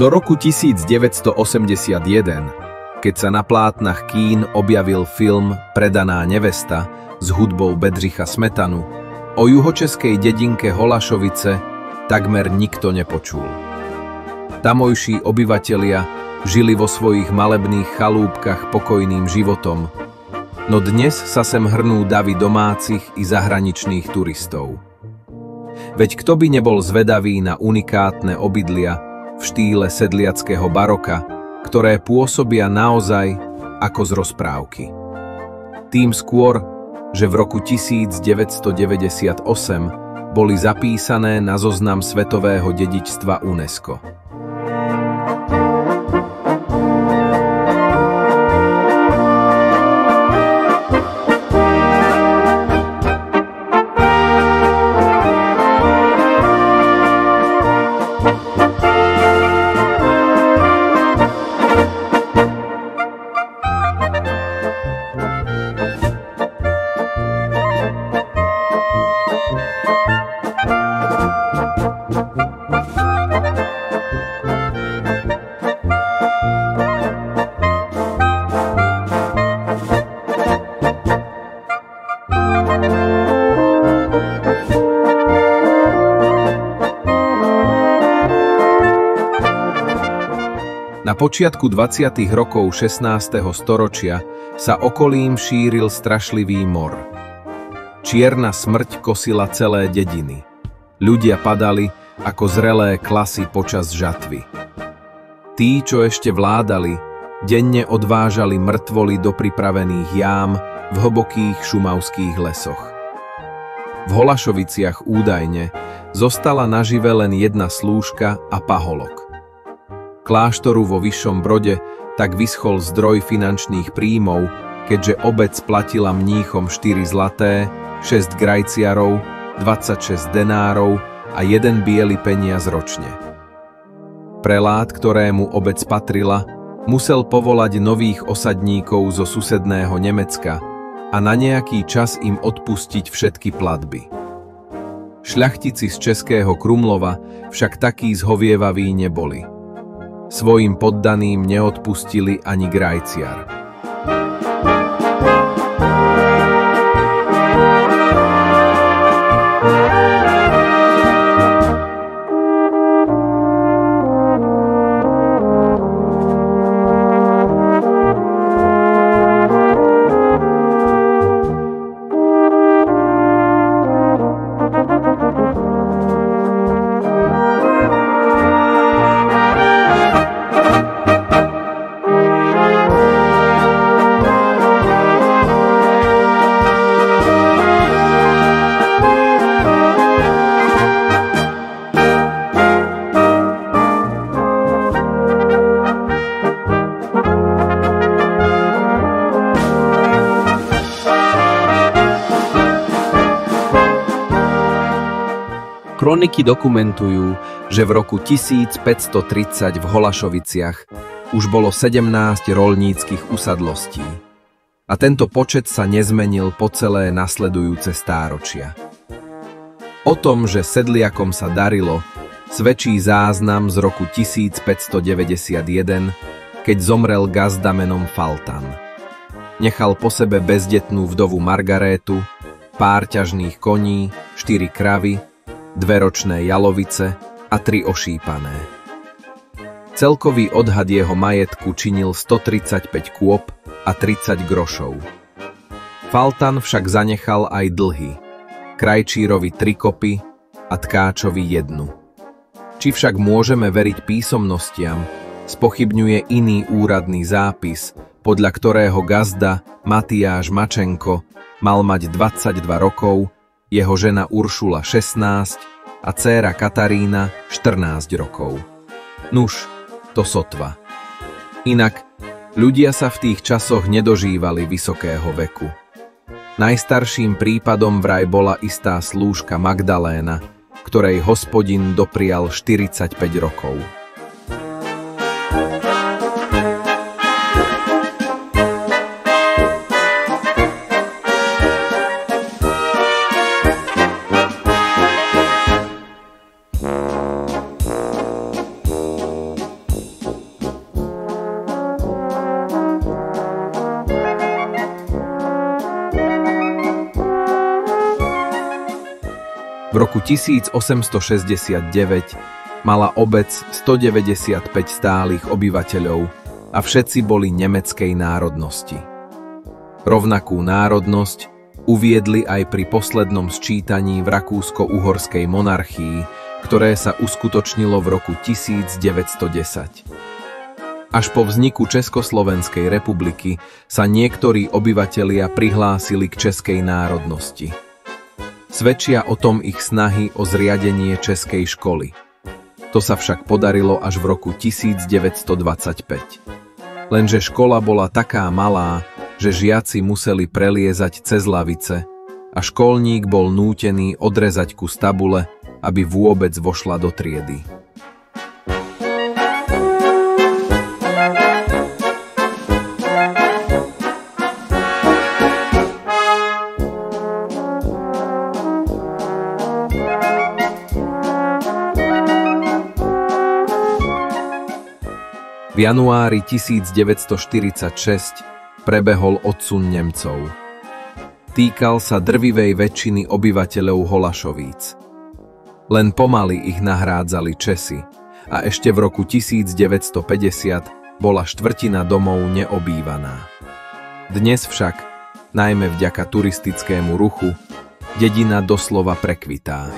Do roku 1981, keď sa na plátnach kín objavil film Predaná nevesta s hudbou Bedřicha Smetanu, o juhočeskej dedinke Holašovice takmer nikto nepočul. Tamojší obyvatelia žili vo svojich malebných chalúbkach pokojným životom, no dnes sa sem hrnú davy domácich i zahraničných turistov. Veď kto by nebol zvedavý na unikátne obydlia v štýle sedliackého baroka, ktoré pôsobia naozaj ako z rozprávky. Tým skôr, že v roku 1998 boli zapísané na zoznam svetového dedičstva UNESCO. Na počiatku 20. rokov 16. storočia sa okolím šíril strašlivý mor. Čierna smrť kosila celé dediny. Ľudia padali ako zrelé klasy počas žatvy. Tí, čo ešte vládali, denne odvážali mŕtvoly do pripravených jám v hlbokých šumavských lesoch. V Holašoviciach údajne zostala nažive len jedna slúžka a paholok. Kláštoru vo Vyššom Brode tak vyschol zdroj finančných príjmov, keďže obec platila mníchom 4 zlaté, 6 grajciarov, 26 denárov a 1 biely peniaz ročne. Prelát, ktorému obec patrila, musel povolať nových osadníkov zo susedného Nemecka a na nejaký čas im odpustiť všetky platby. Šľachtici z Českého Krumlova však takí zhovievaví neboli. Svojim poddaným neodpustili ani grajciar. Kroniky dokumentujú, že v roku 1530 v Holašoviciach už bolo 17 roľníckych usadlostí. A tento počet sa nezmenil po celé nasledujúce stáročia. O tom, že sedliakom sa darilo, svedčí záznam z roku 1591, keď zomrel gazda menom Faltan. Nechal po sebe bezdetnú vdovu Margarétu, pár ťažných koní, 4 kravy, 2 ročné jalovice a 3 ošípané. Celkový odhad jeho majetku činil 135 kôp a 30 grošov. Faltan však zanechal aj dlhy, krajčírovi 3 kopy a tkáčovi 1. Či však môžeme veriť písomnostiam, spochybňuje iný úradný zápis, podľa ktorého gazda Matiáš Mačenko mal mať 22 rokov, jeho žena Uršula 16 a dcéra Katarína 14 rokov. Nuž, to sotva. Inak, ľudia sa v tých časoch nedožívali vysokého veku. Najstarším prípadom vraj bola istá slúžka Magdaléna, ktorej Hospodin doprial 45 rokov. roku 1869 mala obec 195 stálych obyvateľov a všetci boli nemeckej národnosti. Rovnakú národnosť uviedli aj pri poslednom sčítaní v rakúsko-uhorskej monarchii, ktoré sa uskutočnilo v roku 1910. Až po vzniku Československej republiky sa niektorí obyvatelia prihlásili k českej národnosti. Svedčia o tom ich snahy o zriadenie českej školy. To sa však podarilo až v roku 1925. Lenže škola bola taká malá, že žiaci museli preliezať cez lavice a školník bol nútený odrezať kus tabule, aby vôbec vošla do triedy. V januári 1946 prebehol odsun Nemcov. Týkal sa drvivej väčšiny obyvateľov Holašovíc. Len pomaly ich nahrádzali Česi a ešte v roku 1950 bola štvrtina domov neobývaná. Dnes však, najmä vďaka turistickému ruchu, dedina doslova prekvitá.